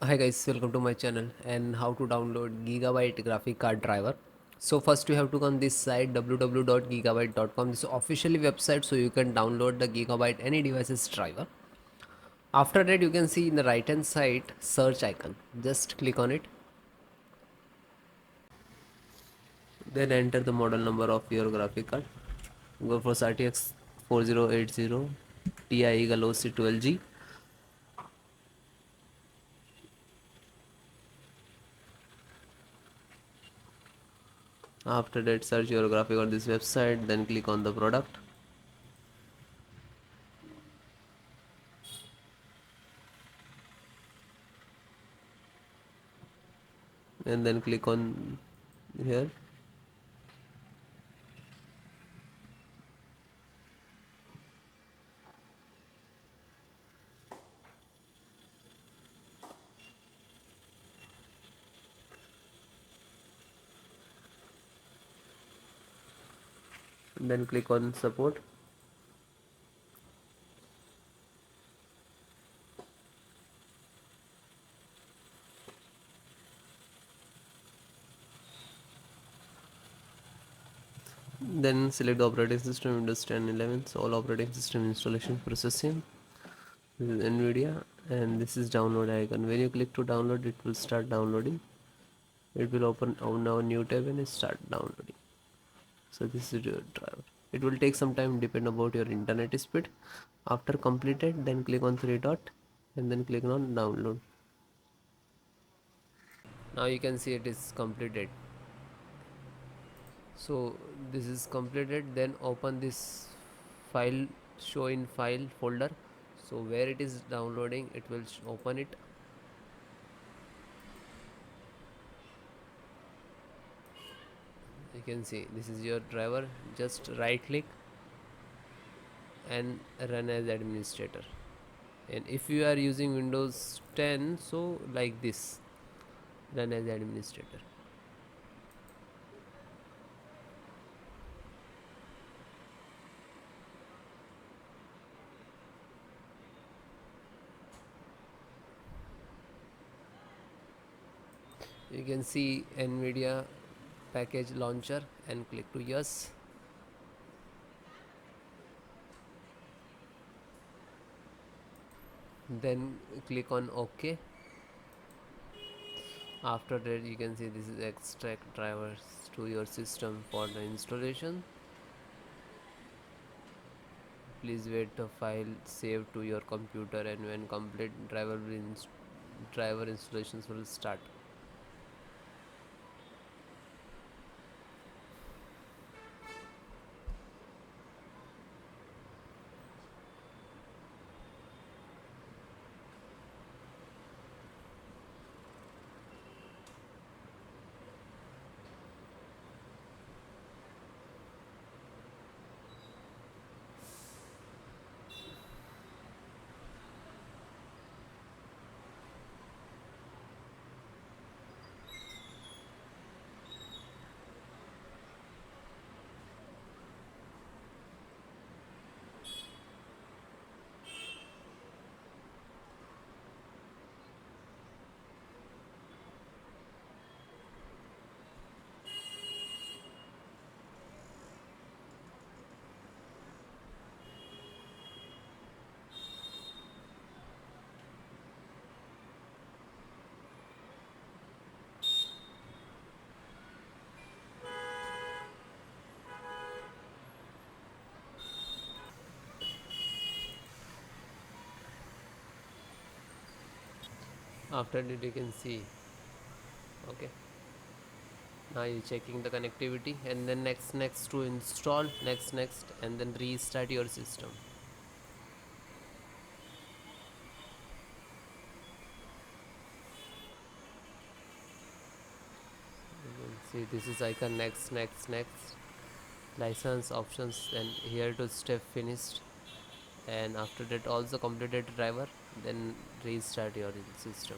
Hi guys, welcome to my channel and how to download Gigabyte graphic card driver. So first you have to go on this site www.gigabyte.com. This is officially website, so you can download the Gigabyte any devices driver. After that you can see in the right hand side search icon. Just click on it. Then enter the model number of your graphic card. Go for RTX 4080 Ti Eagle OC 12G. After that search your graphic on this website, then click on the product. And then click on here. Then click on support. Then select the operating system, Windows 10 11. So all operating system installation processing. This is NVIDIA and this is download icon. When you click to download, it will start downloading. It will open on a new tab and start downloading. So this is your driver. It will take some time depend about your internet speed. After completed, then click on three dot and then click on download. Now you can see it is completed. So this is completed, then open this file, show in file folder. So where it is downloading, it will open it. You can see this is your driver. Just right click and run as administrator. And if you are using Windows 10, so like this, run as administrator. You can see NVIDIA package launcher and click to yes. Then click on OK. After that you can see this is extract drivers to your system for the installation. Please wait the file saved to your computer, and when complete driver installations will start. After that you can see, okay, now you're checking the connectivity, and then next to install, next and then restart your system. You can see this is icon, next license options, and here to step finished. And after that also completed driver, then restart your system.